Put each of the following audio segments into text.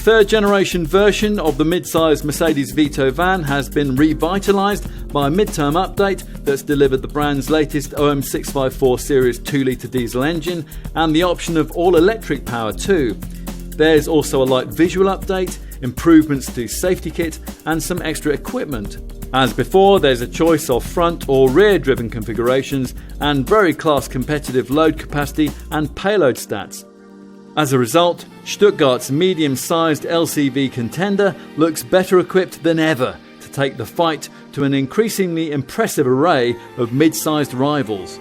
The third generation version of the mid-sized Mercedes Vito van has been revitalised by a mid-term update that's delivered the brand's latest OM654 series 2-litre diesel engine and the option of all-electric power too. There's also a light visual update, improvements to safety kit and some extra equipment. As before, there's a choice of front or rear driven configurations and very class competitive load capacity and payload stats. As a result, Stuttgart's medium-sized LCV contender looks better equipped than ever to take the fight to an increasingly impressive array of mid-sized rivals.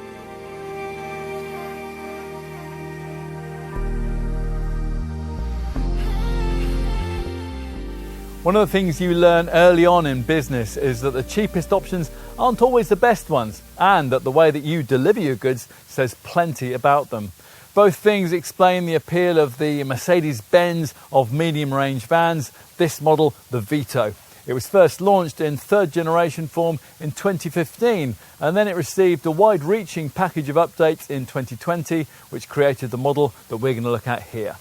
One of the things you learn early on in business is that the cheapest options aren't always the best ones, and that the way that you deliver your goods says plenty about them. Both things explain the appeal of the Mercedes-Benz of medium-range vans, this model, the Vito. It was first launched in third generation form in 2015, and then it received a wide-reaching package of updates in 2020, which created the model that we're going to look at here.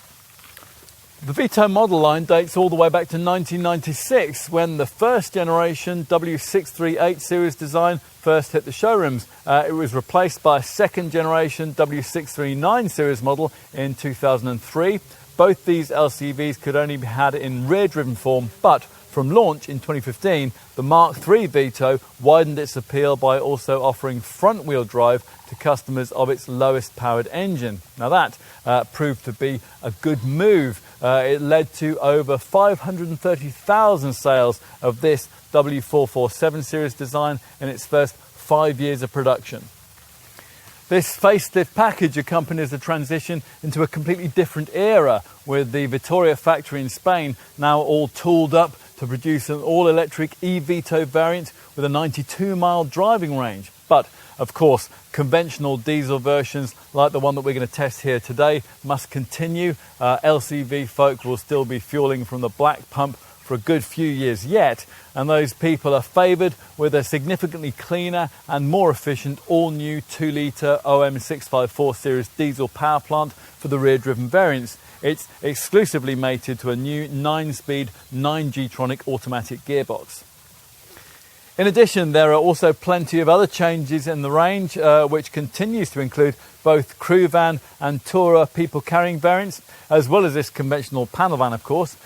The Vito model line dates all the way back to 1996, when the first generation W638 series design first hit the showrooms. It was replaced by a second generation W639 series model in 2003. Both these LCVs could only be had in rear-driven form, but from launch in 2015, the Mark III Vito widened its appeal by also offering front-wheel drive to customers of its lowest powered engine. Now that proved to be a good move. It led to over 530,000 sales of this W447 series design in its first 5 years of production. This facelift package accompanies the transition into a completely different era, with the Vitoria factory in Spain now all tooled up to produce an all-electric e-Vito variant with a 92-mile driving range. But, of course, conventional diesel versions like the one that we're going to test here today must continue. LCV folk will still be fueling from the black pump for a good few years yet, and those people are favoured with a significantly cleaner and more efficient all-new 2-litre OM654 series diesel power plant for the rear-driven variants. It's exclusively mated to a new 9-speed 9G-tronic automatic gearbox. In addition, there are also plenty of other changes in the range, which continues to include both crew van and tourer people carrying variants, as well as this conventional panel van, of course.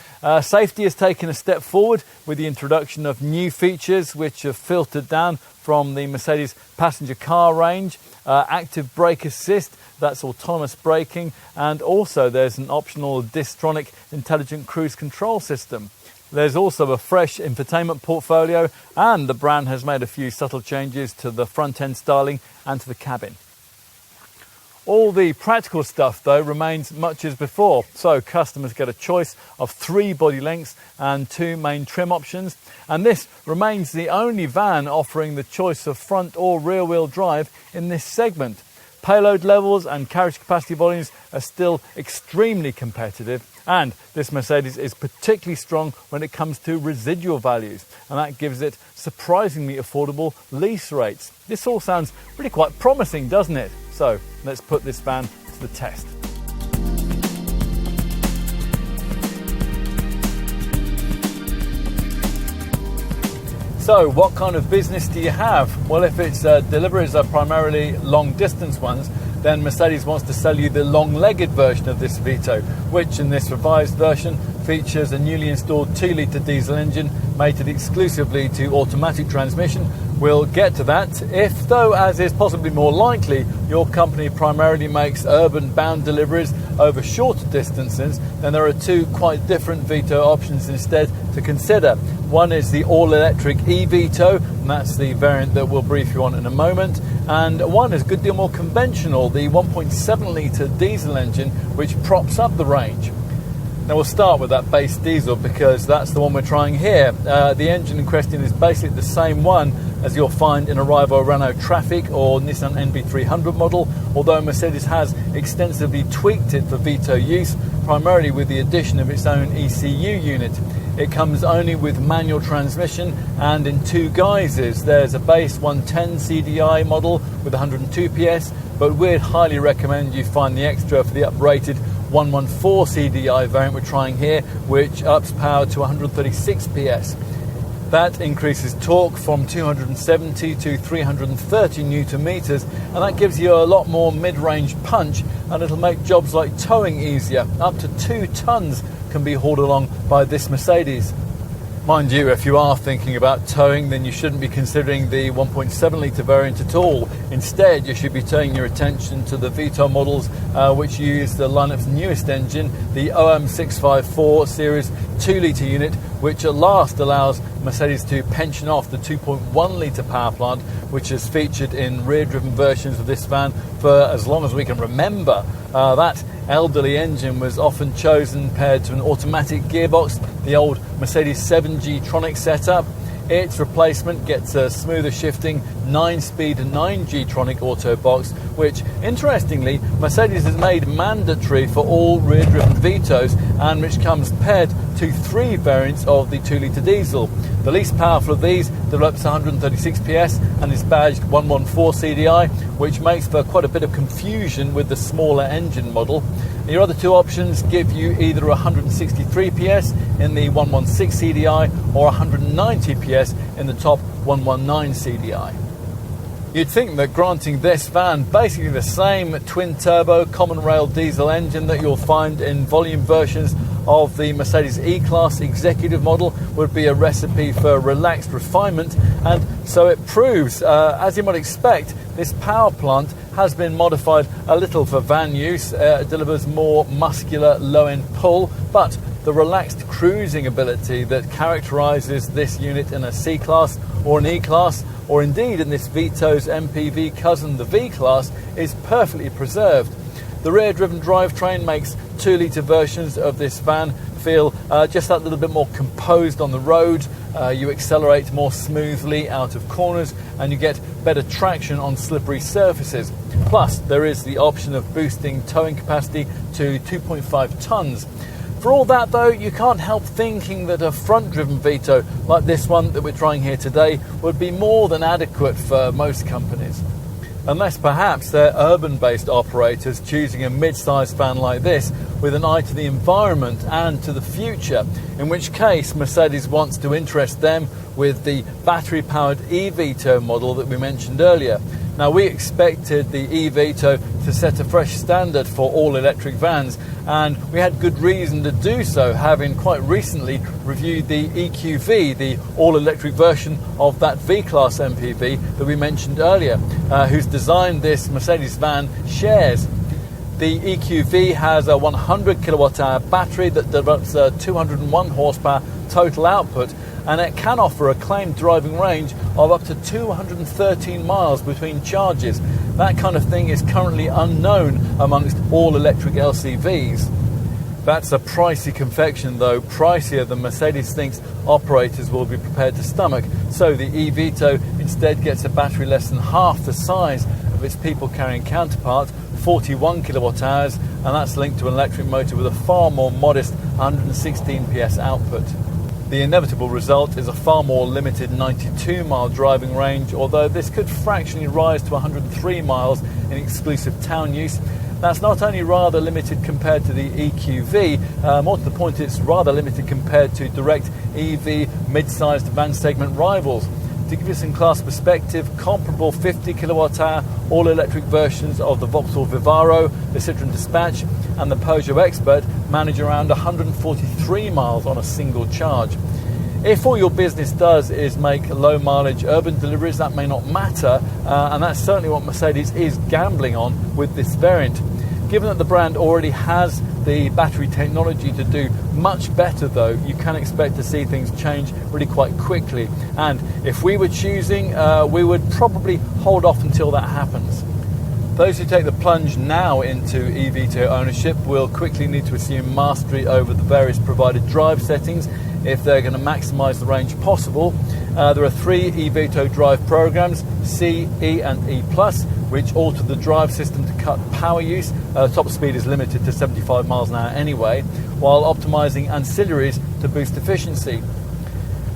Safety has taken a step forward with the introduction of new features which have filtered down from the Mercedes passenger car range. Active brake assist, that's autonomous braking, and also there's an optional Distronic intelligent cruise control system. There's also a fresh infotainment portfolio, and the brand has made a few subtle changes to the front-end styling and to the cabin. All the practical stuff, though, remains much as before. So customers get a choice of 3 body lengths and 2 main trim options. And this remains the only van offering the choice of front or rear-wheel drive in this segment. Payload levels and carriage capacity volumes are still extremely competitive, and this Mercedes is particularly strong when it comes to residual values, and that gives it surprisingly affordable lease rates. This all sounds really quite promising, doesn't it? So let's put this van to the test. So what kind of business do you have? Well, if its deliveries are primarily long distance ones, then Mercedes wants to sell you the long-legged version of this Vito, which in this revised version features a newly installed 2-litre diesel engine mated exclusively to automatic transmission. We'll get to that. If, though, as is possibly more likely, your company primarily makes urban-bound deliveries over shorter distances, then there are 2 quite different Vito options instead to consider. One is the all-electric e-Vito, and that's the variant that we'll brief you on in a moment. And one is a good deal more conventional, the 1.7-litre diesel engine, which props up the range. Now we'll start with that base diesel because that's the one we're trying here. The engine in question is basically the same one as you'll find in a rival Renault Trafic or Nissan NV 300 model, although Mercedes has extensively tweaked it for Vito use, primarily with the addition of its own ECU unit. It comes only with manual transmission and in 2 guises. There's a base 110 CDI model with 102 PS, but we'd highly recommend you find the extra for the uprated 114 CDI variant we're trying here, which ups power to 136 PS. That increases torque from 270 to 330 Newton meters, and that gives you a lot more mid-range punch, and it'll make jobs like towing easier. Up to 2 tons can be hauled along by this Mercedes. Mind you, if you are thinking about towing, then you shouldn't be considering the 1.7 litre variant at all. Instead, you should be turning your attention to the Vito models, which use the lineup's newest engine, the OM654 series 2 litre unit, which at last allows Mercedes to pension off the 2.1 litre power plant, which is featured in rear-driven versions of this van for as long as we can remember. That elderly engine was often chosen paired to an automatic gearbox, the old Mercedes 7G Tronic setup. Its replacement gets a smoother shifting 9-speed 9G Tronic auto box, which, interestingly, Mercedes has made mandatory for all rear-driven Vitos, and which comes paired to 3 variants of the 2 litre diesel. The least powerful of these develops 136 PS and is badged 114 CDI, which makes for quite a bit of confusion with the smaller engine model. Your other 2 options give you either 163 PS in the 116 CDI or 190 PS in the top 119 CDI. You'd think that granting this van basically the same twin-turbo common rail diesel engine that you'll find in volume versions of the Mercedes E-Class executive model would be a recipe for relaxed refinement, and so it proves. As you might expect, this power plant has been modified a little for van use. It delivers more muscular low-end pull, but the relaxed cruising ability that characterises this unit in a C-Class or an E-Class, or indeed in this Vito's MPV cousin, the V-Class, is perfectly preserved. The rear-driven drivetrain makes 2 litre versions of this van feel just that little bit more composed on the road. You accelerate more smoothly out of corners, and you get better traction on slippery surfaces. Plus, there is the option of boosting towing capacity to 2.5 tons. For all that though, you can't help thinking that a front-driven Vito like this one that we're trying here today would be more than adequate for most companies. Unless perhaps they're urban-based operators choosing a mid-sized van like this with an eye to the environment and to the future, in which case Mercedes wants to interest them with the battery-powered e-Vito model that we mentioned earlier. Now, we expected the e-Vito to set a fresh standard for all electric vans, and we had good reason to do so, having quite recently reviewed the EQV, the all-electric version of that V-Class MPV that we mentioned earlier, whose design this Mercedes van shares. The EQV has a 100 kilowatt-hour battery that develops a 201 horsepower total output, and it can offer a claimed driving range of up to 213 miles between charges. That kind of thing is currently unknown amongst all-electric LCVs. That's a pricey confection though, pricier than Mercedes thinks operators will be prepared to stomach. So the e-Vito instead gets a battery less than half the size of its people-carrying counterpart, 41 kilowatt hours, and that's linked to an electric motor with a far more modest 116 PS output. The inevitable result is a far more limited 92-mile driving range, although this could fractionally rise to 103 miles in exclusive town use. That's not only rather limited compared to the EQV, more to the point, it's rather limited compared to direct EV mid-sized van segment rivals. To give you some class perspective, comparable 50 kilowatt-hour all-electric versions of the Vauxhall Vivaro, the Citroen Dispatch and the Peugeot Expert manage around 143 miles on a single charge. If all your business does is make low-mileage urban deliveries, that may not matter, and that's certainly what Mercedes is gambling on with this variant. Given that the brand already has the battery technology to do much better though, you can expect to see things change really quite quickly. And if we were choosing, we would probably hold off until that happens. Those who take the plunge now into e-Vito ownership will quickly need to assume mastery over the various provided drive settings if they're going to maximise the range possible. There are 3 e-Vito drive programs, C, E and E+, which alter the drive system to cut power use. Top speed is limited to 75 miles an hour anyway, while optimising ancillaries to boost efficiency.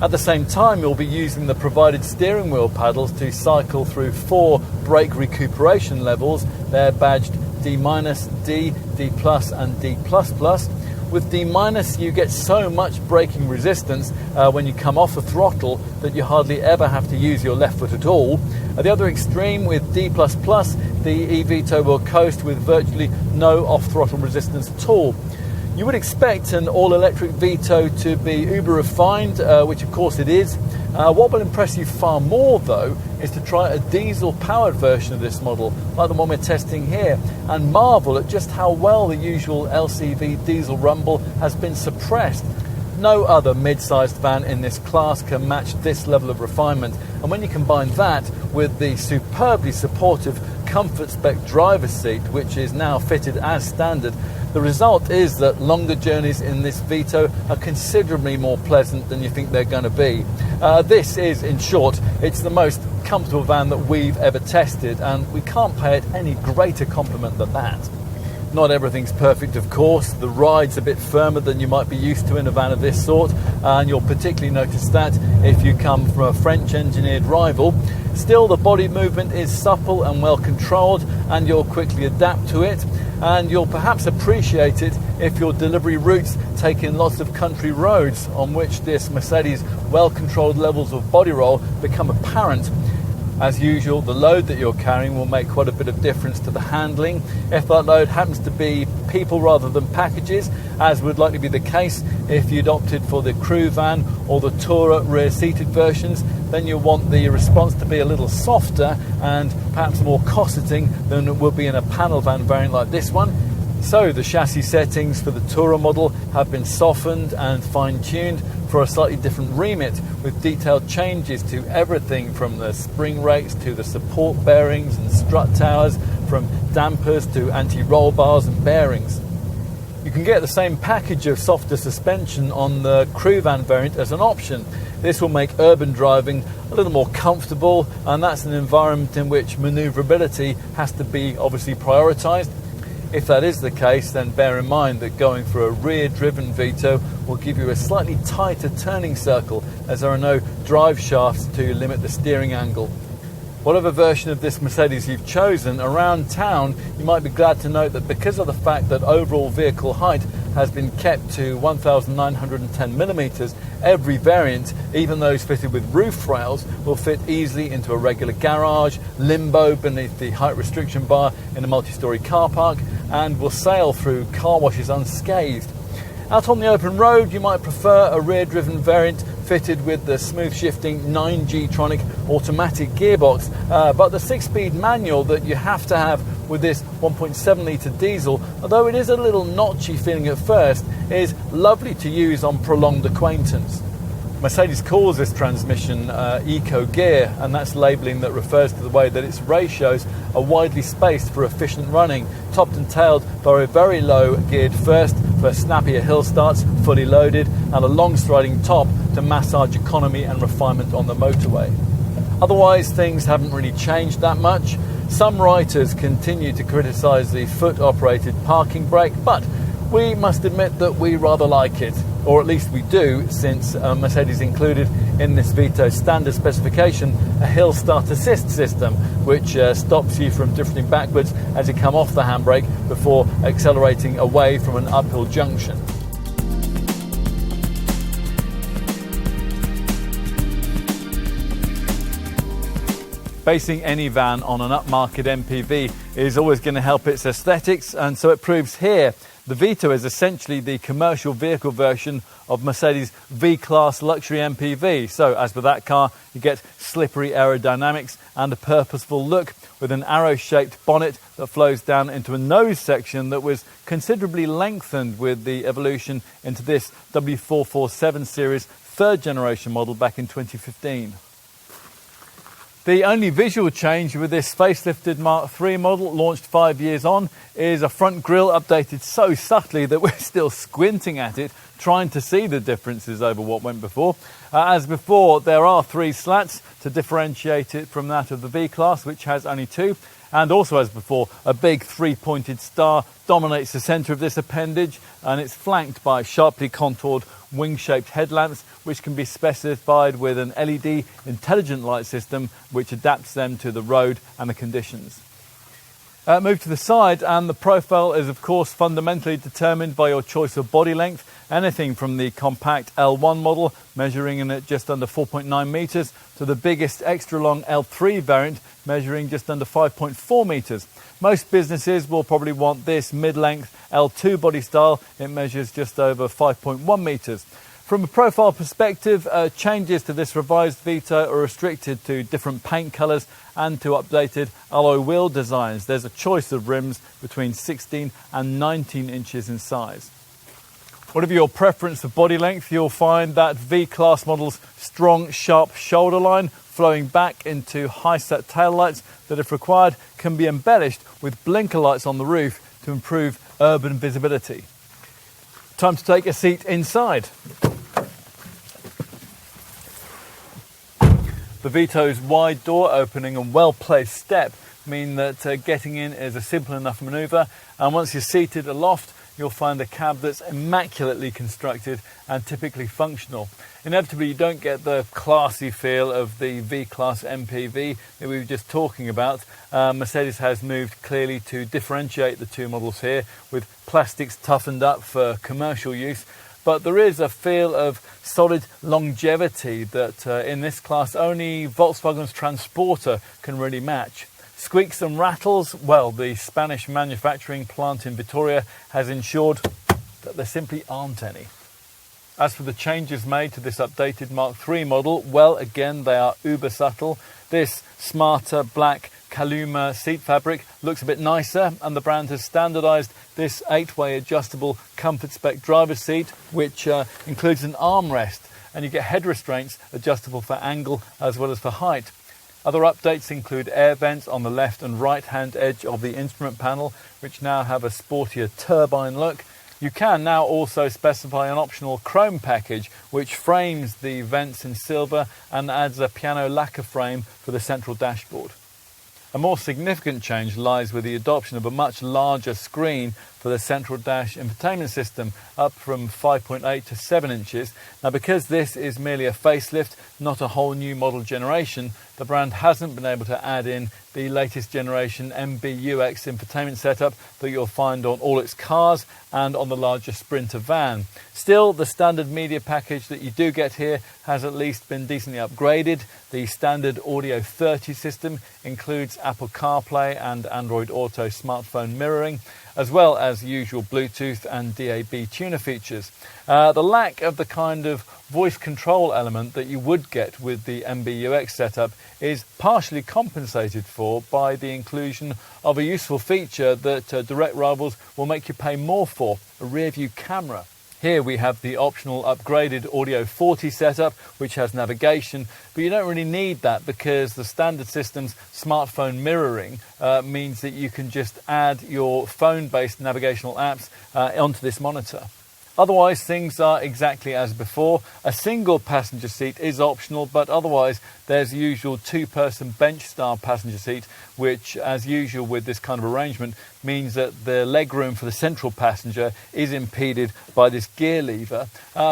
At the same time, you'll be using the provided steering wheel paddles to cycle through 4 brake recuperation levels. They're badged D-, D, D+, and D++. With D-, you get so much braking resistance when you come off the throttle that you hardly ever have to use your left foot at all. At the other extreme, with D++, the e-Vito will coast with virtually no off-throttle resistance at all. You would expect an all-electric Vito to be uber refined, which of course it is. What will impress you far more, though, is to try a diesel-powered version of this model, like the one we're testing here, and marvel at just how well the usual LCV diesel rumble has been suppressed. No other mid-sized van in this class can match this level of refinement, and when you combine that with the superbly supportive comfort spec driver's seat, which is now fitted as standard, the result is that longer journeys in this Vito are considerably more pleasant than you think they're going to be. This is, in short, it's the most comfortable van that we've ever tested, and we can't pay it any greater compliment than that. Not everything's perfect, of course. The ride's a bit firmer than you might be used to in a van of this sort, and you'll particularly notice that if you come from a French-engineered rival. Still, the body movement is supple and well controlled, and you'll quickly adapt to it, and you'll perhaps appreciate it if your delivery routes take in lots of country roads on which this Mercedes' well-controlled levels of body roll become apparent. As usual, the load that you're carrying will make quite a bit of difference to the handling. If that load happens to be people rather than packages, as would likely be the case if you'd opted for the crew van or the Tourer rear-seated versions, then you'll want the response to be a little softer and perhaps more cosseting than it would be in a panel van variant like this one. So the chassis settings for the Tourer model have been softened and fine-tuned for a slightly different remit, with detailed changes to everything from the spring rates to the support bearings and strut towers, from dampers to anti-roll bars and bearings. You can get the same package of softer suspension on the crew van variant as an option. This will make urban driving a little more comfortable, and that's an environment in which manoeuvrability has to be obviously prioritised. If that is the case, then bear in mind that going for a rear-driven Vito will give you a slightly tighter turning circle, as there are no drive shafts to limit the steering angle. Whatever version of this Mercedes you've chosen, around town you might be glad to note that because of the fact that overall vehicle height has been kept to 1,910 millimetres, every variant, even those fitted with roof rails, will fit easily into a regular garage, limbo beneath the height restriction bar in a multi-storey car park, and will sail through car washes unscathed. Out on the open road, you might prefer a rear-driven variant fitted with the smooth-shifting 9G-tronic automatic gearbox, but the 6-speed manual that you have to have with this 1.7-litre diesel, although it is a little notchy feeling at first, is lovely to use on prolonged acquaintance. Mercedes calls this transmission Eco Gear, and that's labelling that refers to the way that its ratios are widely spaced for efficient running, topped and tailed by a very low geared first for snappier hill starts, fully loaded, and a long striding top to massage economy and refinement on the motorway. Otherwise, things haven't really changed that much. Some writers continue to criticise the foot-operated parking brake, but we must admit that we rather like it, or at least we do, since Mercedes included in this Vito standard specification a hill start assist system, which stops you from drifting backwards as you come off the handbrake before accelerating away from an uphill junction. Basing any van on an upmarket MPV is always going to help its aesthetics, and so it proves here. The Vito is essentially the commercial vehicle version of Mercedes' V-Class luxury MPV. So, as with that car, you get slippery aerodynamics and a purposeful look, with an arrow-shaped bonnet that flows down into a nose section that was considerably lengthened with the evolution into this W447 series third-generation model back in 2015. The only visual change with this facelifted Mark III model, launched 5 years on, is a front grille updated so subtly that we're still squinting at it, trying to see the differences over what went before. As before, there are 3 slats to differentiate it from that of the V-Class, which has only 2. And also, as before, a big 3-pointed star dominates the centre of this appendage, and it's flanked by sharply contoured wing-shaped headlamps, which can be specified with an LED intelligent light system which adapts them to the road and the conditions. Move to the side, and the profile is of course fundamentally determined by your choice of body length. Anything from the compact L1 model measuring in at just under 4.9 metres to the biggest extra long L3 variant measuring just under 5.4 metres. Most businesses will probably want this mid-length L2 body style. It measures just over 5.1 metres. From a profile perspective, changes to this revised Vito are restricted to different paint colours and to updated alloy wheel designs. There's a choice of rims between 16 and 19 inches in size. Whatever your preference for body length, you'll find that V-Class model's strong, sharp shoulder line flowing back into high-set taillights that, if required, can be embellished with blinker lights on the roof to improve urban visibility. Time to take a seat inside. The Vito's wide door opening and well-placed step mean that getting in is a simple enough manoeuvre, and once you're seated aloft, you'll find a cab that's immaculately constructed and typically functional. Inevitably, you don't get the classy feel of the V-Class MPV that we were just talking about. Mercedes has moved clearly to differentiate the two models here, with plastics toughened up for commercial use. But there is a feel of solid longevity that in this class only Volkswagen's Transporter can really match. Squeaks and rattles, well, the Spanish manufacturing plant in Vitoria has ensured that there simply aren't any. As for the changes made to this updated Mark III model, well, again, they are uber subtle. This smarter black Kaluma seat fabric looks a bit nicer, and the brand has standardised this 8-way adjustable comfort spec driver's seat, which includes an armrest, and you get head restraints adjustable for angle as well as for height. Other updates include air vents on the left and right hand edge of the instrument panel, which now have a sportier turbine look. You can now also specify an optional chrome package which frames the vents in silver and adds a piano lacquer frame for the central dashboard. A more significant change lies with the adoption of a much larger screen for the central dash infotainment system, up from 5.8 to 7 inches. Now, because this is merely a facelift, not a whole new model generation, the brand hasn't been able to add in the latest generation MBUX infotainment setup that you'll find on all its cars and on the larger Sprinter van. Still, the standard media package that you do get here has at least been decently upgraded. The standard Audio 30 system includes Apple CarPlay and Android Auto smartphone mirroring, as well as usual Bluetooth and DAB tuner features. The lack of the kind of voice control element that you would get with the MBUX setup is partially compensated for by the inclusion of a useful feature that direct rivals will make you pay more for, a rear view camera. Here we have the optional upgraded Audio 40 setup, which has navigation, but you don't really need that because the standard system's smartphone mirroring means that you can just add your phone-based navigational apps onto this monitor. Otherwise, things are exactly as before. A single passenger seat is optional, but otherwise there's the usual two-person bench-style passenger seat, which, as usual with this kind of arrangement, means that the legroom for the central passenger is impeded by this gear lever.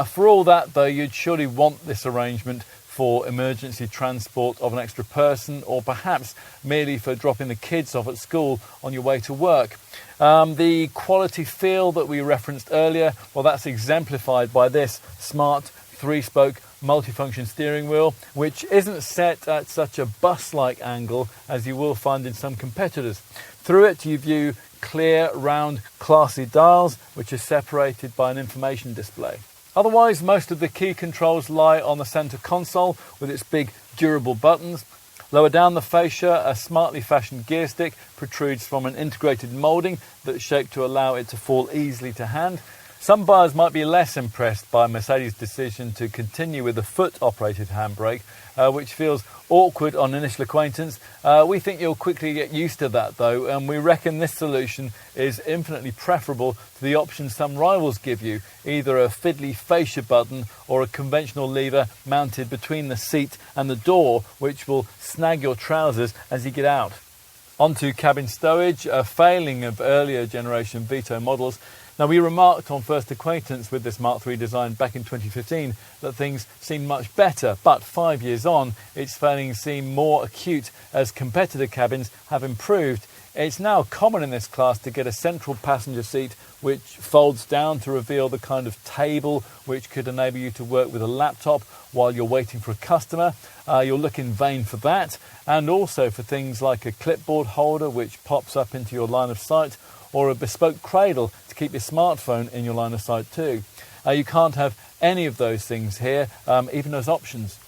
For all that, though, you'd surely want this arrangement for emergency transport of an extra person, or perhaps merely for dropping the kids off at school on your way to work. The quality feel that we referenced earlier, well, that's exemplified by this smart 3-spoke multifunction steering wheel, which isn't set at such a bus-like angle as you will find in some competitors. Through it you view clear, round, classy dials, which are separated by an information display. Otherwise, most of the key controls lie on the centre console with its big durable buttons. Lower down the fascia, a smartly fashioned gear stick protrudes from an integrated moulding that's shaped to allow it to fall easily to hand. Some buyers might be less impressed by Mercedes' decision to continue with the foot-operated handbrake, which feels awkward on initial acquaintance. We think you'll quickly get used to that, though, and we reckon this solution is infinitely preferable to the option some rivals give you, either a fiddly fascia button or a conventional lever mounted between the seat and the door, which will snag your trousers as you get out. Onto cabin stowage, a failing of earlier generation Vito models. Now, we remarked on first acquaintance with this Mark III design back in 2015 that things seemed much better, but 5 years on, its failings seem more acute as competitor cabins have improved. It's now common in this class to get a central passenger seat which folds down to reveal the kind of table which could enable you to work with a laptop while you're waiting for a customer. You'll look in vain for that, and also for things like a clipboard holder which pops up into your line of sight, or a bespoke cradle to keep your smartphone in your line of sight too. You can't have any of those things here, even as options.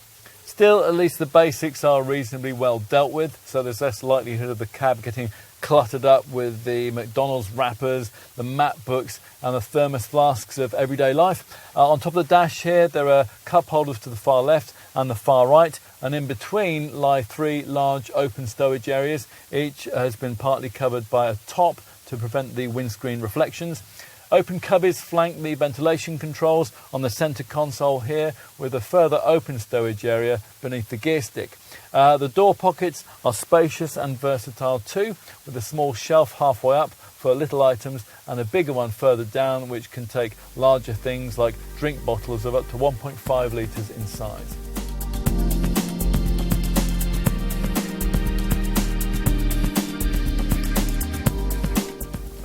Still, at least the basics are reasonably well dealt with, so there's less likelihood of the cab getting cluttered up with the McDonald's wrappers, the map books and the thermos flasks of everyday life. On top of the dash here, there are cup holders to the far left and the far right, and in between lie 3 large open stowage areas. Each has been partly covered by a top to prevent the windscreen reflections. Open cubbies flank the ventilation controls on the centre console here, with a further open stowage area beneath the gear stick. The door pockets are spacious and versatile too, with a small shelf halfway up for little items and a bigger one further down which can take larger things like drink bottles of up to 1.5 litres in size.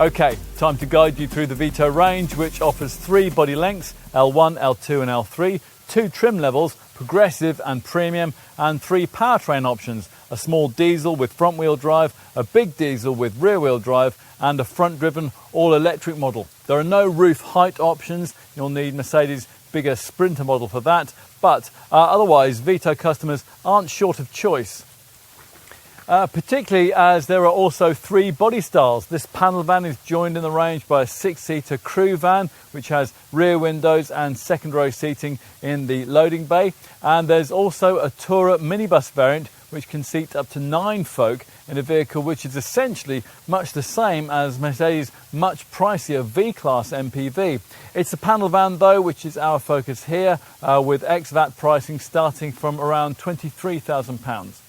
Okay, time to guide you through the Vito range, which offers 3 body lengths, L1, L2 and L3, 2 trim levels, progressive and premium, and 3 powertrain options, a small diesel with front wheel drive, a big diesel with rear wheel drive, and a front driven all electric model. There are no roof height options. You'll need Mercedes' bigger Sprinter model for that, but otherwise Vito customers aren't short of choice. Particularly as there are also 3 body styles. This panel van is joined in the range by a 6-seater crew van which has rear windows and second row seating in the loading bay, and there's also a Tourer minibus variant which can seat up to 9 folk in a vehicle which is essentially much the same as Mercedes' much pricier V-Class MPV. It's a panel van though, which is our focus here, with ex-VAT pricing starting from around £23,000.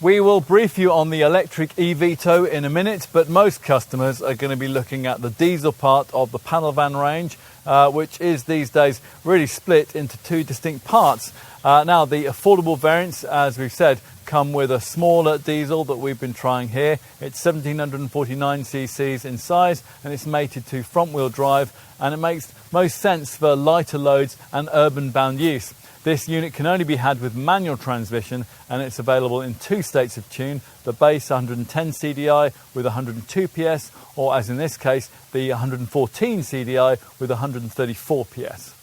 We will brief you on the electric eVito in a minute, but most customers are going to be looking at the diesel part of the panel van range, which is these days really split into 2 distinct parts. Now, the affordable variants, as we've said, come with a smaller diesel that we've been trying here. It's 1749 cc's in size and it's mated to front wheel drive, and it makes most sense for lighter loads and urban bound use. This unit can only be had with manual transmission, and it's available in 2 states of tune, the base 110 CDI with 102 PS, or as in this case, the 114 CDI with 134 PS.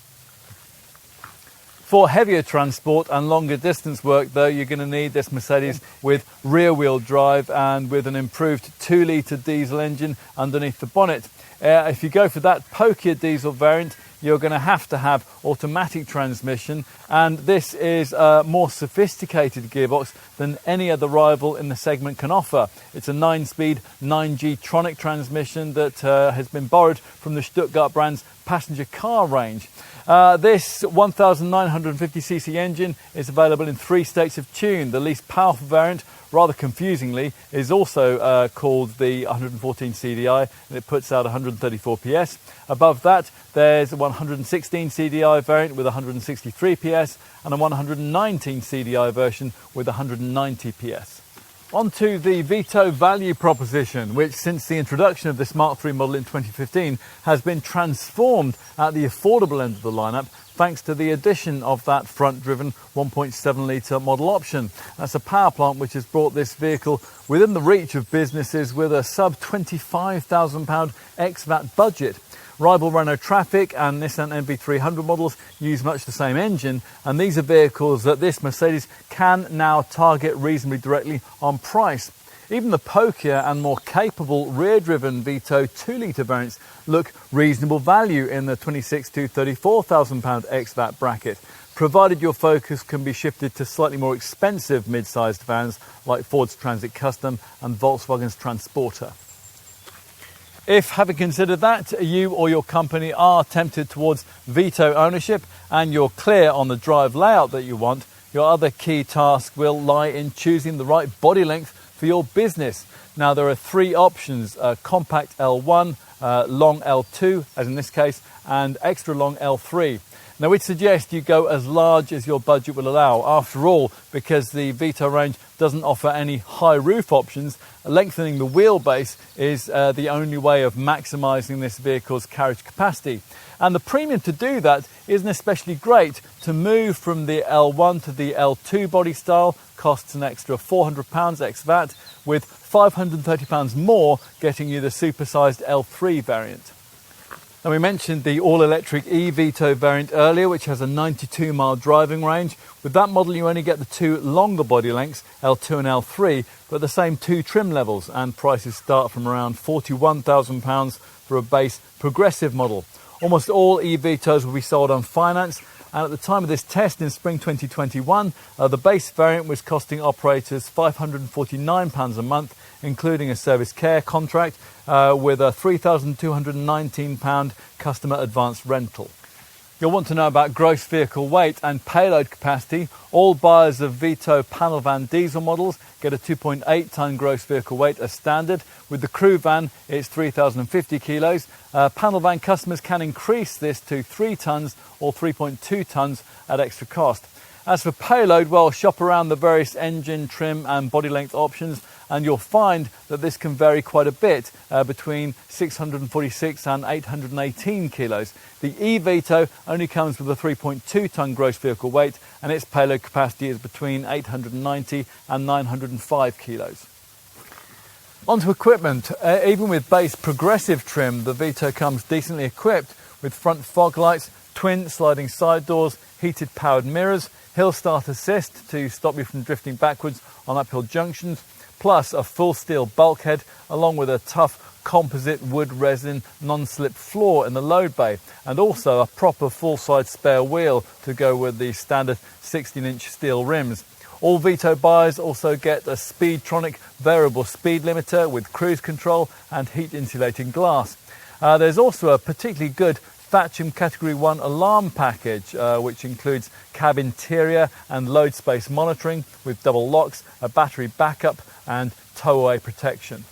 For heavier transport and longer distance work though, you're going to need this Mercedes with rear wheel drive and with an improved 2-litre diesel engine underneath the bonnet. If you go for that pokier diesel variant, you're going to have automatic transmission, and this is a more sophisticated gearbox than any other rival in the segment can offer. It's a 9-speed 9G Tronic transmission that has been borrowed from the Stuttgart brand's passenger car range. This 1950cc engine is available in 3 states of tune. The least powerful variant, rather confusingly, is also called the 114 CDI, and it puts out 134 PS. Above that, there's a 116 CDI variant with 163 PS and a 119 CDI version with 190 PS. On to the Vito value proposition, which since the introduction of the Mark III model in 2015 has been transformed at the affordable end of the lineup thanks to the addition of that front-driven 1.7 litre model option. That's a power plant which has brought this vehicle within the reach of businesses with a sub £25,000 ex-VAT budget. Rival Renault Trafic and Nissan NV 300 models use much the same engine, and these are vehicles that this Mercedes can now target reasonably directly on price. Even the pokier and more capable rear-driven Vito 2-litre variants look reasonable value in the £26,000 to £34,000 ex-VAT bracket, provided your focus can be shifted to slightly more expensive mid-sized vans like Ford's Transit Custom and Volkswagen's Transporter. If, having considered that, you or your company are tempted towards Vito ownership and you're clear on the drive layout that you want, your other key task will lie in choosing the right body length for your business. Now, there are 3 options: compact L1, long L2, as in this case, and extra long L3. Now, we'd suggest you go as large as your budget will allow. After all, because the Vito range doesn't offer any high roof options, lengthening the wheelbase is the only way of maximising this vehicle's carriage capacity. And the premium to do that isn't especially great. To move from the L1 to the L2 body style costs an extra £400 ex VAT, with £530 more getting you the supersized L3 variant. Now, we mentioned the all-electric e-Vito variant earlier, which has a 92-mile driving range. With that model, you only get the two longer body lengths, L2 and L3, but the same two trim levels, and prices start from around £41,000 for a base progressive model. Almost all e-Vitos will be sold on finance, and at the time of this test in spring 2021, the base variant was costing operators £549 a month, including a service care contract with a £3,219 customer advance rental. You'll want to know about gross vehicle weight and payload capacity. All buyers of Vito panel van diesel models get a 2.8 tonne gross vehicle weight as standard. With the crew van, it's 3,050 kilos. Panel van customers can increase this to 3 tonnes or 3.2 tonnes at extra cost. As for payload, well, shop around the various engine, trim and body length options, and you'll find that this can vary quite a bit, between 646 and 818 kilos. The e-Vito only comes with a 3.2 tonne gross vehicle weight, and its payload capacity is between 890 and 905 kilos. Onto equipment. Even with base progressive trim, the Vito comes decently equipped with front fog lights, twin sliding side doors, heated powered mirrors, hill start assist to stop you from drifting backwards on uphill junctions, plus a full steel bulkhead along with a tough composite wood resin non-slip floor in the load bay, and also a proper full-size spare wheel to go with the standard 16-inch steel rims. All Vito buyers also get a Speedtronic variable speed limiter with cruise control and heat insulating glass. There's also a particularly good Thatcham Category 1 alarm package, which includes cab interior and load space monitoring with double locks, a battery backup and tow-away protection.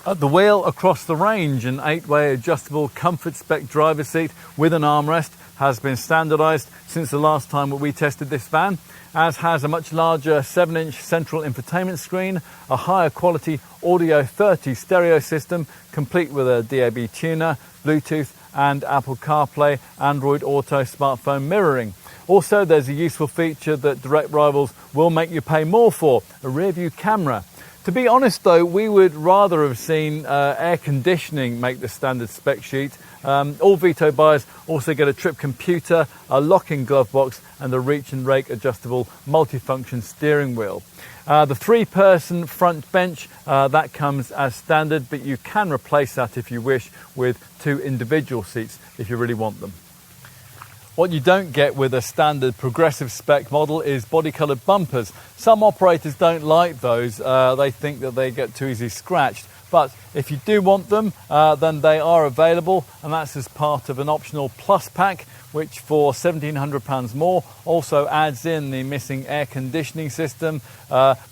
At the wheel across the range, an 8-way adjustable comfort spec driver's seat with an armrest has been standardised since the last time we tested this van, as has a much larger 7-inch central infotainment screen, a higher quality Audio 30 stereo system complete with a DAB tuner, Bluetooth and Apple CarPlay, Android Auto smartphone mirroring. Also, there's a useful feature that direct rivals will make you pay more for, a rear view camera. To be honest though, we would rather have seen air conditioning make the standard spec sheet. All Vito buyers also get a trip computer, a locking glove box and a reach and rake adjustable multifunction steering wheel. The 3-person front bench, that comes as standard, but you can replace that if you wish with 2 individual seats if you really want them. What you don't get with a standard progressive spec model is body coloured bumpers. Some operators don't like those, they think that they get too easily scratched. But if you do want them, then they are available, and that's as part of an optional plus pack, which for £1,700 more also adds in the missing air conditioning system,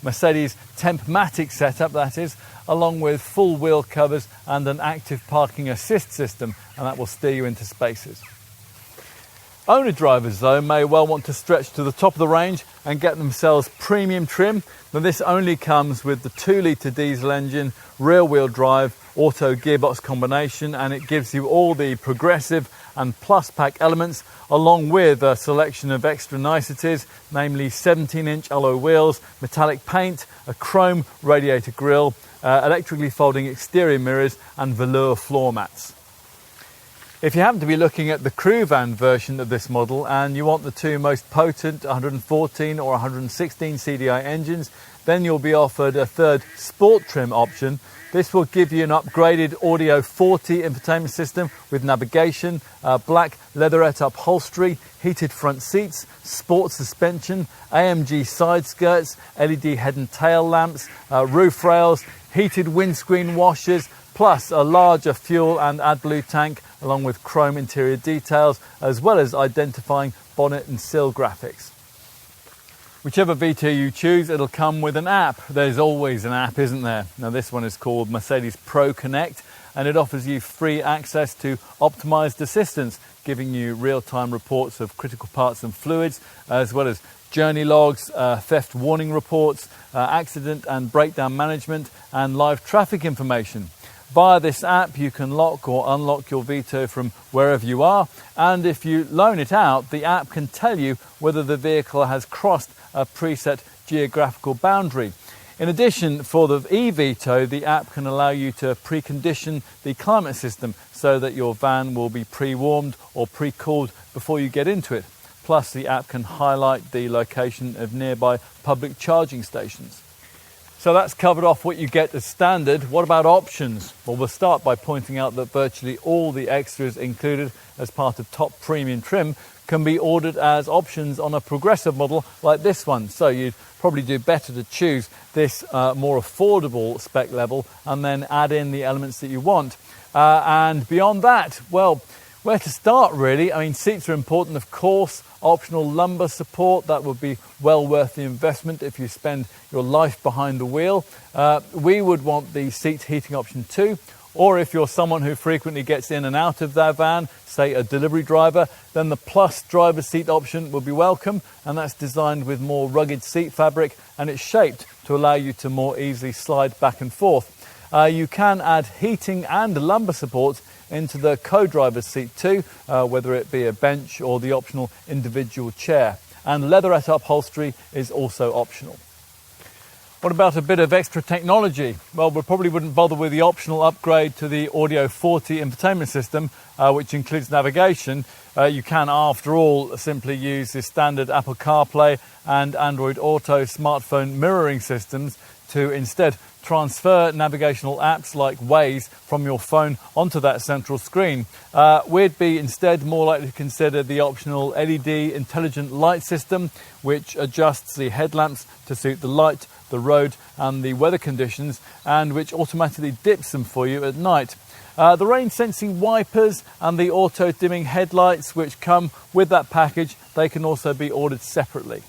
Mercedes Tempmatic setup that is, along with full wheel covers and an active parking assist system, and that will steer you into spaces. Owner drivers though may well want to stretch to the top of the range and get themselves premium trim. Now this only comes with the 2-litre diesel engine, rear wheel drive, auto gearbox combination, and it gives you all the progressive and plus pack elements along with a selection of extra niceties, namely 17-inch alloy wheels, metallic paint, a chrome radiator grille, electrically folding exterior mirrors and velour floor mats. If you happen to be looking at the crew van version of this model and you want the 2 most potent 114 or 116 CDI engines, then you'll be offered a 3rd sport trim option. This will give you an upgraded Audio 40 infotainment system with navigation, black leatherette upholstery, heated front seats, sport suspension, AMG side skirts, LED head and tail lamps, roof rails, heated windscreen washers, plus a larger fuel and AdBlue tank along with chrome interior details, as well as identifying bonnet and sill graphics. Whichever Vito you choose, it'll come with an app. There's always an app, isn't there? Now this one is called Mercedes Pro Connect, and it offers you free access to optimized assistance, giving you real-time reports of critical parts and fluids, as well as journey logs, theft warning reports, accident and breakdown management, and live traffic information. Via this app, you can lock or unlock your Vito from wherever you are, and if you loan it out, the app can tell you whether the vehicle has crossed a preset geographical boundary. In addition, for the eVito, the app can allow you to precondition the climate system so that your van will be pre-warmed or pre-cooled before you get into it. Plus, the app can highlight the location of nearby public charging stations. So that's covered off what you get as standard. What about options? Well, we'll start by pointing out that virtually all the extras included as part of top premium trim can be ordered as options on a progressive model like this one. So you'd probably do better to choose this more affordable spec level and then add in the elements that you want. And beyond that, well, where to start really? I mean, seats are important, of course. Optional lumbar support, that would be well worth the investment if you spend your life behind the wheel. We would want the seat heating option too, or if you're someone who frequently gets in and out of their van, say a delivery driver, then the plus driver's seat option will be welcome, and that's designed with more rugged seat fabric, and it's shaped to allow you to more easily slide back and forth. You can add heating and lumbar support into the co-driver's seat too, whether it be a bench or the optional individual chair. And leatherette upholstery is also optional. What about a bit of extra technology? Well, we probably wouldn't bother with the optional upgrade to the Audio 40 infotainment system, which includes navigation. You can, after all, simply use the standard Apple CarPlay and Android Auto smartphone mirroring systems to instead transfer navigational apps like Waze from your phone onto that central screen. We'd be instead more likely to consider the optional LED intelligent light system, which adjusts the headlamps to suit the light, the road and the weather conditions, and which automatically dips them for you at night. The rain sensing wipers and the auto dimming headlights which come with that package, they can also be ordered separately.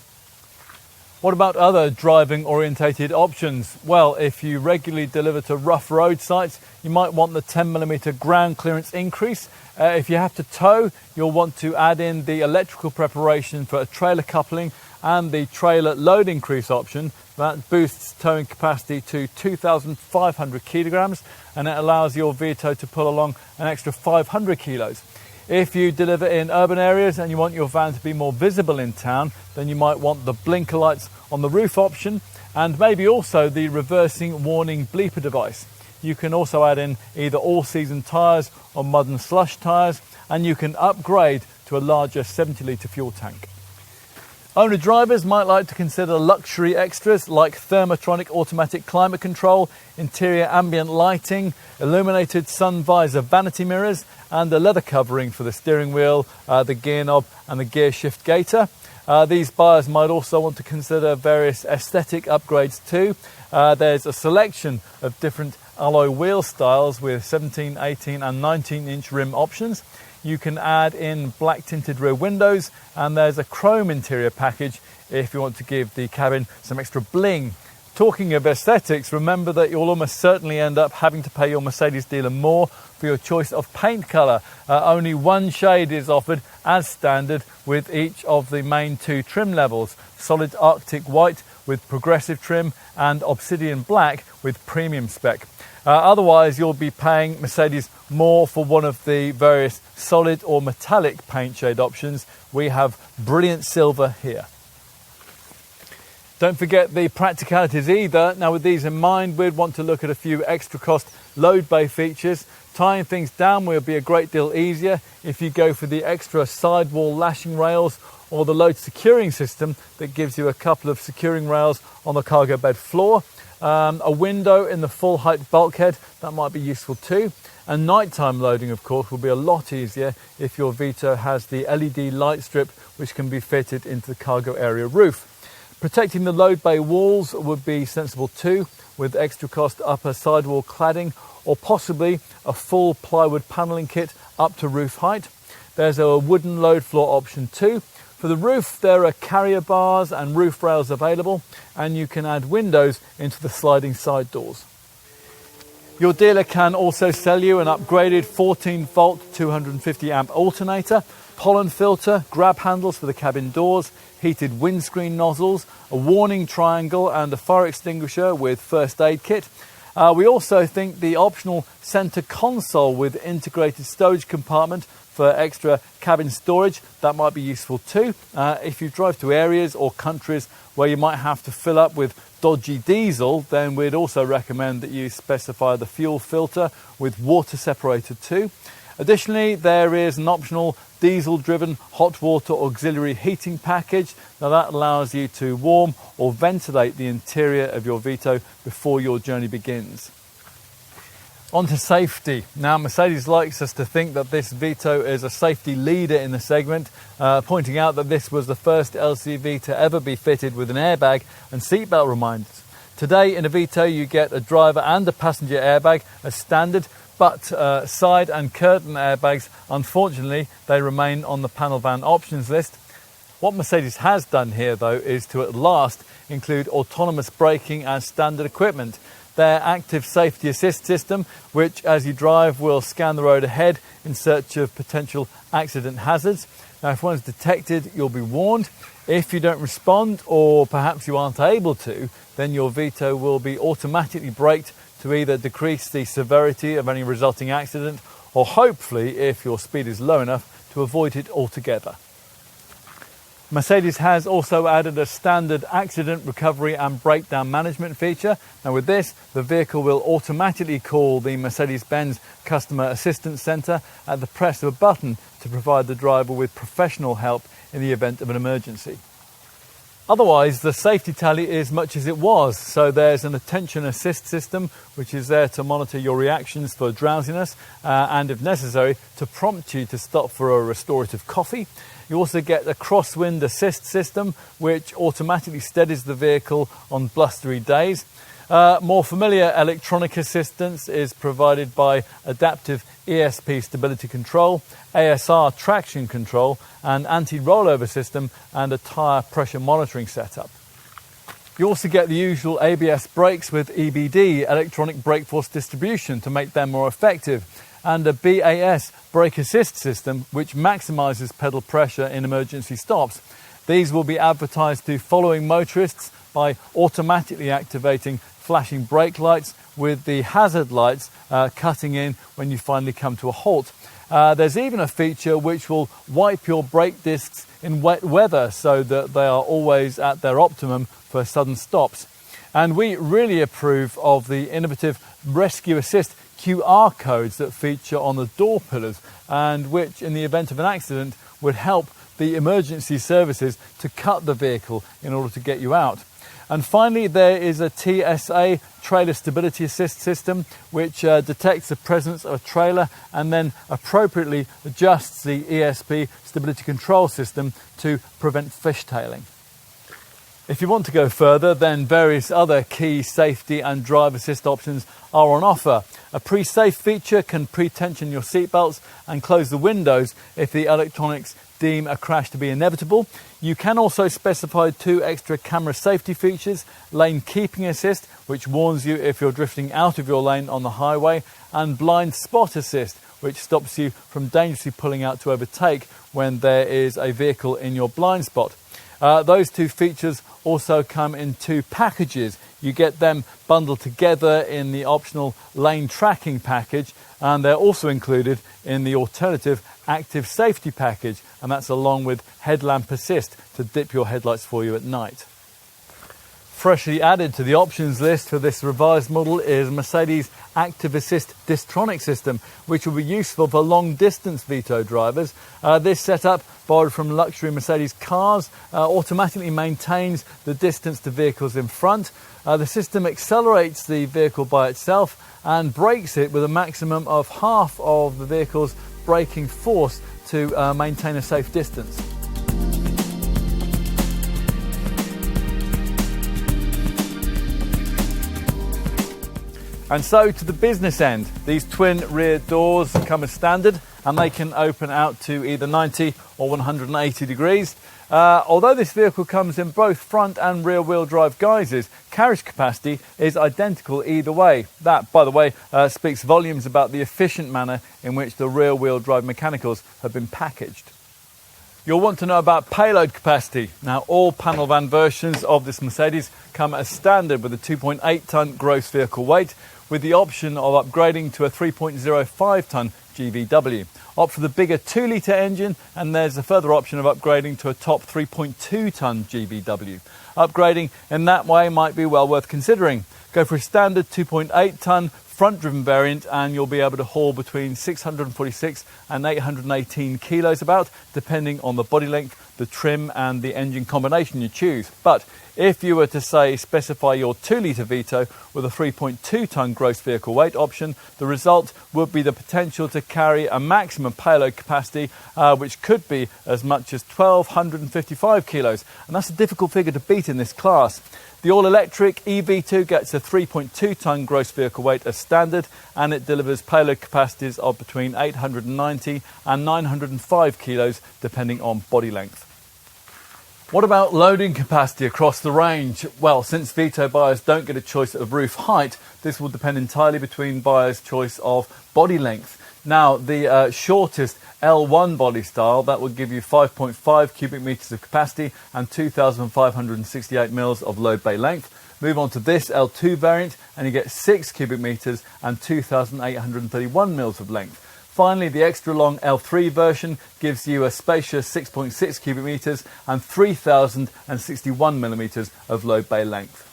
What about other driving orientated options? Well, if you regularly deliver to rough road sites, you might want the 10mm ground clearance increase. If you have to tow, you'll want to add in the electrical preparation for a trailer coupling and the trailer load increase option. That boosts towing capacity to 2,500 kilograms, and it allows your Vito to pull along an extra 500 kilos. If you deliver in urban areas and you want your van to be more visible in town, then you might want the blinker lights on the roof option, and maybe also the reversing warning bleeper device. You can also add in either all-season tyres or mud and slush tyres, and you can upgrade to a larger 70-litre fuel tank. Owner drivers might like to consider luxury extras like thermotronic automatic climate control, interior ambient lighting, illuminated sun visor vanity mirrors, and a leather covering for the steering wheel, the gear knob and the gear shift gaiter. These buyers might also want to consider various aesthetic upgrades too. There's a selection of different alloy wheel styles with 17, 18 and 19-inch rim options. You can add in black tinted rear windows, and there's a chrome interior package if you want to give the cabin some extra bling. Talking of aesthetics, remember that you'll almost certainly end up having to pay your Mercedes dealer more for your choice of paint colour. Only one shade is offered as standard with each of the main two trim levels: solid Arctic white with progressive trim and obsidian black with premium spec. Otherwise, you'll be paying Mercedes more for one of the various solid or metallic paint shade options. We have brilliant silver here. Don't forget the practicalities either. Now, with these in mind, we'd want to look at a few extra cost load bay features. Tying things down will be a great deal easier if you go for the extra sidewall lashing rails or the load securing system that gives you a couple of securing rails on the cargo bed floor. A window in the full height bulkhead, that might be useful too. And nighttime loading, of course, will be a lot easier if your Vito has the LED light strip which can be fitted into the cargo area roof. Protecting the load bay walls would be sensible too, with extra cost upper sidewall cladding or possibly a full plywood panelling kit up to roof height. There's a wooden load floor option too. For the roof, there are carrier bars and roof rails available, and you can add windows into the sliding side doors. Your dealer can also sell you an upgraded 14-volt 250 amp alternator, pollen filter, grab handles for the cabin doors, heated windscreen nozzles, a warning triangle and a fire extinguisher with first aid kit. We also think the optional centre console with integrated storage compartment for extra cabin storage, that might be useful too. If you drive to areas or countries where you might have to fill up with dodgy diesel, then we'd also recommend that you specify the fuel filter with water separator too. Additionally, there is an optional diesel-driven hot water auxiliary heating package. Now that allows you to warm or ventilate the interior of your Vito before your journey begins. On to safety. Now, Mercedes likes us to think that this Vito is a safety leader in the segment, pointing out that this was the first LCV to ever be fitted with an airbag and seatbelt reminders. Today in a Vito you get a driver and a passenger airbag as standard, but side and curtain airbags, unfortunately, they remain on the panel van options list. What Mercedes has done here though is to at last include autonomous braking as standard equipment. Their active safety assist system, which as you drive will scan the road ahead in search of potential accident hazards. Now if one is detected, you'll be warned. If you don't respond, or perhaps you aren't able to, then your Vito will be automatically braked to either decrease the severity of any resulting accident, or hopefully, if your speed is low enough, to avoid it altogether. Mercedes has also added a standard accident recovery and breakdown management feature. Now with this, the vehicle will automatically call the Mercedes-Benz Customer Assistance Centre at the press of a button to provide the driver with professional help in the event of an emergency. Otherwise, the safety tally is much as it was. So there's an attention assist system, which is there to monitor your reactions for drowsiness and, if necessary, to prompt you to stop for a restorative coffee. You also get a crosswind assist system, which automatically steadies the vehicle on blustery days. More familiar electronic assistance is provided by adaptive ESP stability control, ASR traction control, an anti-rollover system and a tyre pressure monitoring setup. You also get the usual ABS brakes with EBD, electronic brake force distribution, to make them more effective, and a BAS brake assist system which maximises pedal pressure in emergency stops. These will be advertised to following motorists by automatically activating flashing brake lights, with the hazard lights cutting in when you finally come to a halt. There's even a feature which will wipe your brake discs in wet weather so that they are always at their optimum for sudden stops. And we really approve of the innovative Rescue Assist QR codes that feature on the door pillars, and which in the event of an accident would help the emergency services to cut the vehicle in order to get you out. And finally, there is a TSA trailer stability assist system, which detects the presence of a trailer and then appropriately adjusts the ESP stability control system to prevent fishtailing. If you want to go further, then various other key safety and drive assist options are on offer. A pre-safe feature can pre-tension your seatbelts and close the windows if the electronics deem a crash to be inevitable. You can also specify 2 extra camera safety features: lane keeping assist, which warns you if you're drifting out of your lane on the highway, and blind spot assist, which stops you from dangerously pulling out to overtake when there is a vehicle in your blind spot. Those 2 features also come in 2 packages. You get them bundled together in the optional lane tracking package, and they're also included in the alternative active safety package, and that's along with headlamp assist to dip your headlights for you at night. Freshly added to the options list for this revised model is Mercedes Active Assist Distronic system, which will be useful for long-distance Vito drivers. This setup, borrowed from luxury Mercedes cars, automatically maintains the distance to vehicles in front. The system accelerates the vehicle by itself and brakes it with a maximum of half of the vehicle's braking force to maintain a safe distance. And so to the business end. These twin rear doors come as standard and they can open out to either 90 or 180 degrees. Although this vehicle comes in both front and rear wheel drive guises, carriage capacity is identical either way. That, by the way, speaks volumes about the efficient manner in which the rear wheel drive mechanicals have been packaged. You'll want to know about payload capacity. Now, all panel van versions of this Mercedes come as standard with a 2.8 tonne gross vehicle weight, with the option of upgrading to a 3.05 tonne GVW. Opt for the bigger 2-litre engine, and there's a further option of upgrading to a top 3.2 tonne GVW. Upgrading in that way might be well worth considering. Go for a standard 2.8 tonne front-driven variant and you'll be able to haul between 646 and 818 kilos about, depending on the body length, the trim and the engine combination you choose. But if you were to, say, specify your 2-litre Vito with a 3.2 tonne gross vehicle weight option, the result would be the potential to carry a maximum payload capacity which could be as much as 1,255 kilos, and that's a difficult figure to beat in this class. The all-electric EV2 gets a 3.2 tonne gross vehicle weight as standard, and it delivers payload capacities of between 890 and 905 kilos depending on body length. What about loading capacity across the range? Well, since Vito buyers don't get a choice of roof height, this will depend entirely between buyers' choice of body length. Now, the shortest L1 body style, that will give you 5.5 cubic metres of capacity and 2,568 mils of load bay length. Move on to this L2 variant and you get 6 cubic metres and 2,831 mils of length. Finally, the extra long L3 version gives you a spacious 6.6 cubic metres and 3,061 millimetres of load bay length.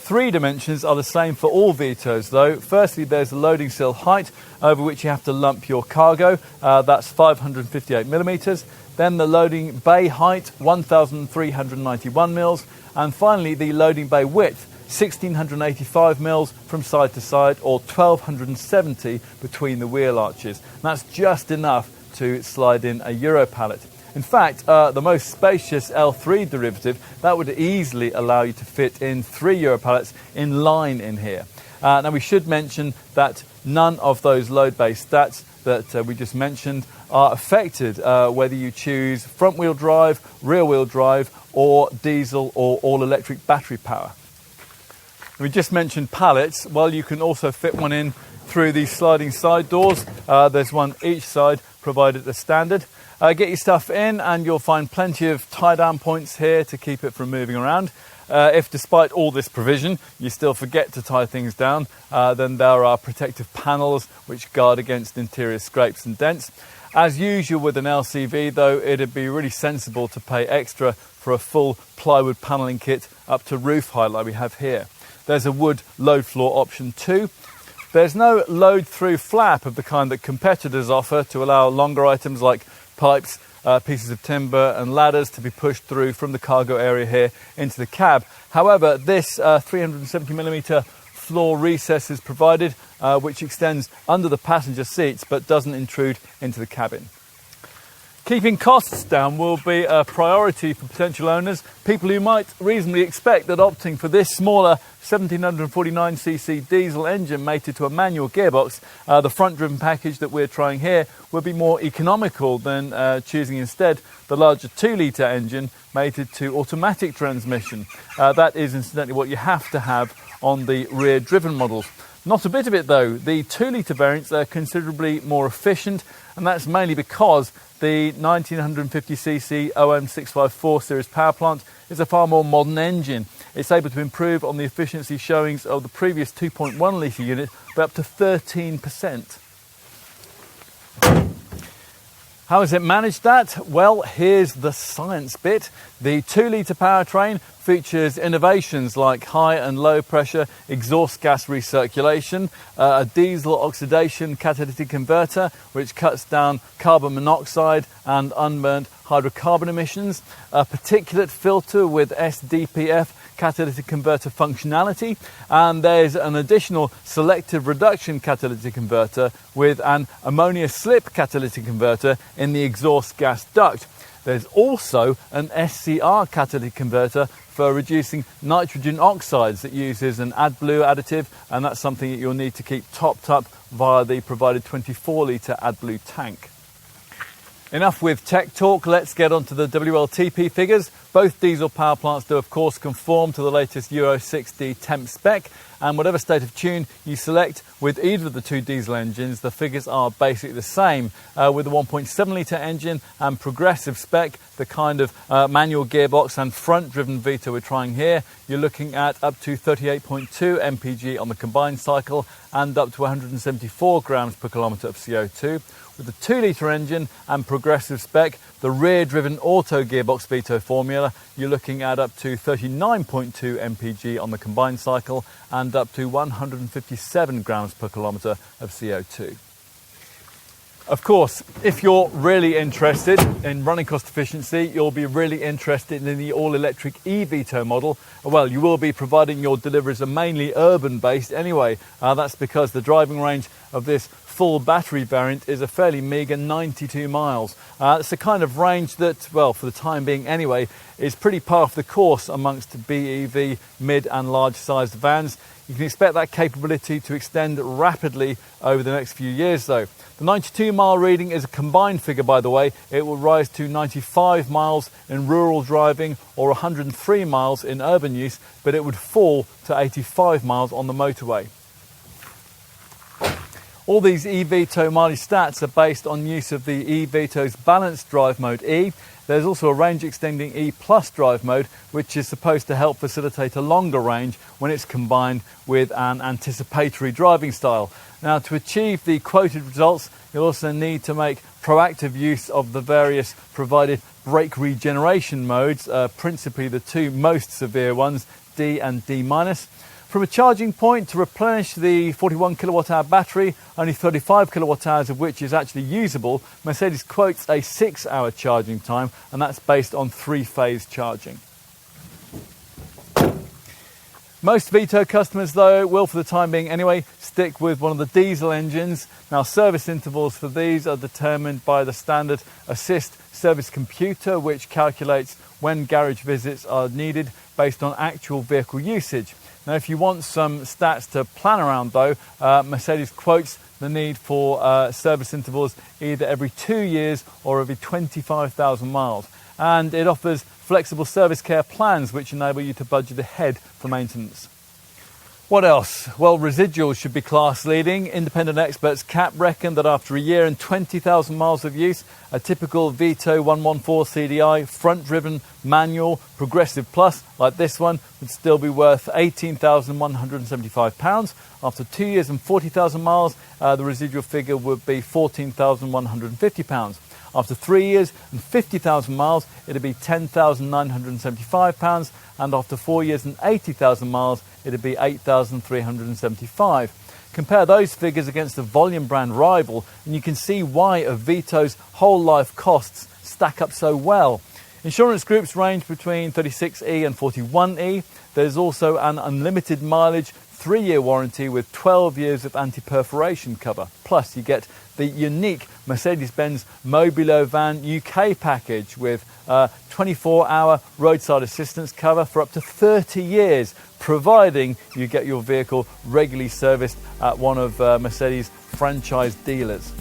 3 dimensions are the same for all Vitos though. Firstly, there's the loading sill height over which you have to lump your cargo. That's 558 millimetres. Then the loading bay height, 1,391 mils. And finally, the loading bay width, 1,685 mils from side to side, or 1,270 between the wheel arches. And that's just enough to slide in a Euro pallet. In fact, the most spacious L3 derivative, that would easily allow you to fit in 3 Euro pallets in line in here. Now we should mention that none of those load bay stats that we just mentioned are affected whether you choose front wheel drive, rear wheel drive or diesel or all electric battery power. We just mentioned pallets. Well, you can also fit one in through these sliding side doors. There's one each side provided as standard. Get your stuff in and you'll find plenty of tie-down points here to keep it from moving around. If despite all this provision you still forget to tie things down, then there are protective panels which guard against interior scrapes and dents. As usual with an LCV though, it'd be really sensible to pay extra for a full plywood panelling kit up to roof height like we have here. There's a wood load floor option too. There's no load through flap of the kind that competitors offer to allow longer items like pipes, pieces of timber and ladders to be pushed through from the cargo area here into the cab. However, this 370mm floor recess is provided, which extends under the passenger seats but doesn't intrude into the cabin. Keeping costs down will be a priority for potential owners, people who might reasonably expect that opting for this smaller 1749cc diesel engine mated to a manual gearbox, the front-driven package that we're trying here, would be more economical than choosing instead the larger 2-litre engine mated to automatic transmission. That is incidentally what you have to have on the rear-driven models. Not a bit of it though. The 2-litre variants are considerably more efficient, and that's mainly because the 1950cc OM654 series power plant is a far more modern engine. It's able to improve on the efficiency showings of the previous 2.1 litre unit by up to 13%. How has it managed that? Well, here's the science bit. The 2-litre powertrain features innovations like high and low pressure exhaust gas recirculation, a diesel oxidation catalytic converter which cuts down carbon monoxide and unburned hydrocarbon emissions, a particulate filter with SDPF catalytic converter functionality, and there's an additional selective reduction catalytic converter with an ammonia slip catalytic converter in the exhaust gas duct. There's also an SCR catalytic converter for reducing nitrogen oxides that uses an AdBlue additive, and that's something that you'll need to keep topped up via the provided 24-litre AdBlue tank. Enough with tech talk, let's get on to the WLTP figures. Both diesel power plants do of course conform to the latest Euro 6D temp spec, and whatever state of tune you select with either of the two diesel engines, the figures are basically the same. With the 1.7 litre engine and progressive spec, the kind of manual gearbox and front driven Vito we're trying here, you're looking at up to 38.2 mpg on the combined cycle and up to 174 grams per kilometre of CO2. With the 2 litre engine and progressive spec, the rear driven auto gearbox Vito formula, you're looking at up to 39.2 mpg on the combined cycle and up to 157 grams per kilometre of CO2. Of course, if you're really interested in running cost efficiency, you'll be really interested in the all-electric eVito model. Well, you will be, providing your deliveries are mainly urban-based anyway. That's because the driving range of this full battery variant is a fairly meagre 92 miles. It's a kind of range that, well, for the time being anyway, is pretty par for the course amongst BEV mid and large sized vans. You can expect that capability to extend rapidly over the next few years though. The 92 mile reading is a combined figure, by the way. It will rise to 95 miles in rural driving or 103 miles in urban use, but it would fall to 85 miles on the motorway. All these eVito mileage stats are based on use of the eVito's balanced drive mode E. There's also a range extending E plus drive mode, which is supposed to help facilitate a longer range when it's combined with an anticipatory driving style. Now, to achieve the quoted results, you'll also need to make proactive use of the various provided brake regeneration modes, principally the two most severe ones, D and D minus. From a charging point, to replenish the 41 kilowatt hour battery, only 35 kilowatt hours of which is actually usable, Mercedes quotes a 6-hour charging time, and that's based on 3-phase charging. Most Vito customers though will, for the time being anyway, stick with one of the diesel engines. Now, service intervals for these are determined by the standard assist service computer, which calculates when garage visits are needed based on actual vehicle usage. Now, if you want some stats to plan around though, Mercedes quotes the need for service intervals either every 2 years or every 25,000 miles. And it offers flexible service care plans which enable you to budget ahead for maintenance. What else? Well, residuals should be class leading. Independent experts CAP reckon that after a year and 20,000 miles of use, a typical Vito 114 CDI front driven manual progressive plus like this one would still be worth £18,175. After 2 years and 40,000 miles, the residual figure would be £14,150. After 3 years and 50,000 miles, it'd be £10,975, and after 4 years and 80,000 miles, it'd be £8,375. Compare those figures against the volume brand rival, and you can see why a Vito's whole life costs stack up so well. Insurance groups range between 36E and 41E. There's also an unlimited mileage 3-year warranty with 12 years of anti-perforation cover. Plus, you get the unique Mercedes-Benz Mobilo Van UK package with 24-hour roadside assistance cover for up to 30 years, providing you get your vehicle regularly serviced at one of Mercedes' franchise dealers.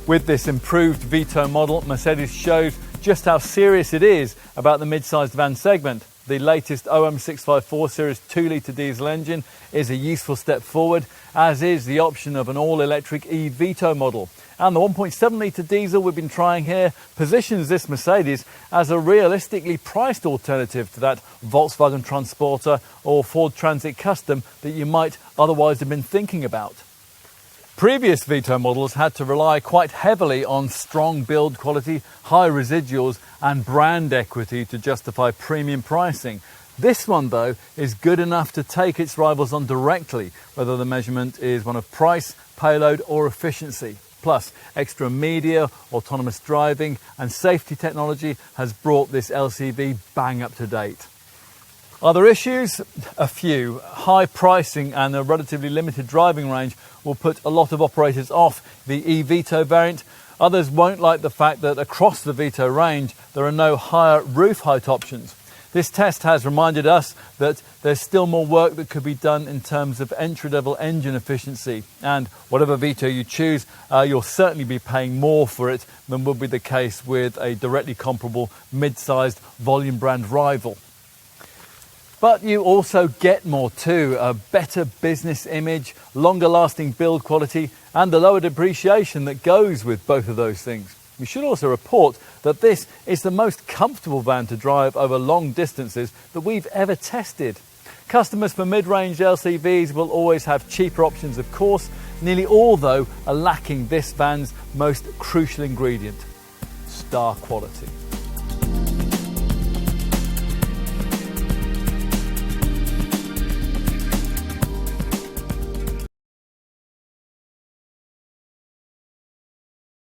With this improved Vito model, Mercedes shows just how serious it is about the mid-sized van segment. The latest OM654 Series 2-litre diesel engine is a useful step forward, as is the option of an all-electric eVito model. And the 1.7-litre diesel we've been trying here positions this Mercedes as a realistically priced alternative to that Volkswagen Transporter or Ford Transit Custom that you might otherwise have been thinking about. Previous Vito models had to rely quite heavily on strong build quality, high residuals and brand equity to justify premium pricing. This one though is good enough to take its rivals on directly, whether the measurement is one of price, payload or efficiency. Plus, extra media, autonomous driving and safety technology has brought this LCV bang up to date. Other issues? A few. High pricing and a relatively limited driving range will put a lot of operators off the e-Vito variant. Others won't like the fact that across the Vito range there are no higher roof height options. This test has reminded us that there's still more work that could be done in terms of entry-level engine efficiency, and whatever Vito you choose, you'll certainly be paying more for it than would be the case with a directly comparable mid-sized volume brand rival. But you also get more too: a better business image, longer lasting build quality, and the lower depreciation that goes with both of those things. We should also report that this is the most comfortable van to drive over long distances that we've ever tested. Customers for mid-range LCVs will always have cheaper options, of course. Nearly all, though, are lacking this van's most crucial ingredient: star quality.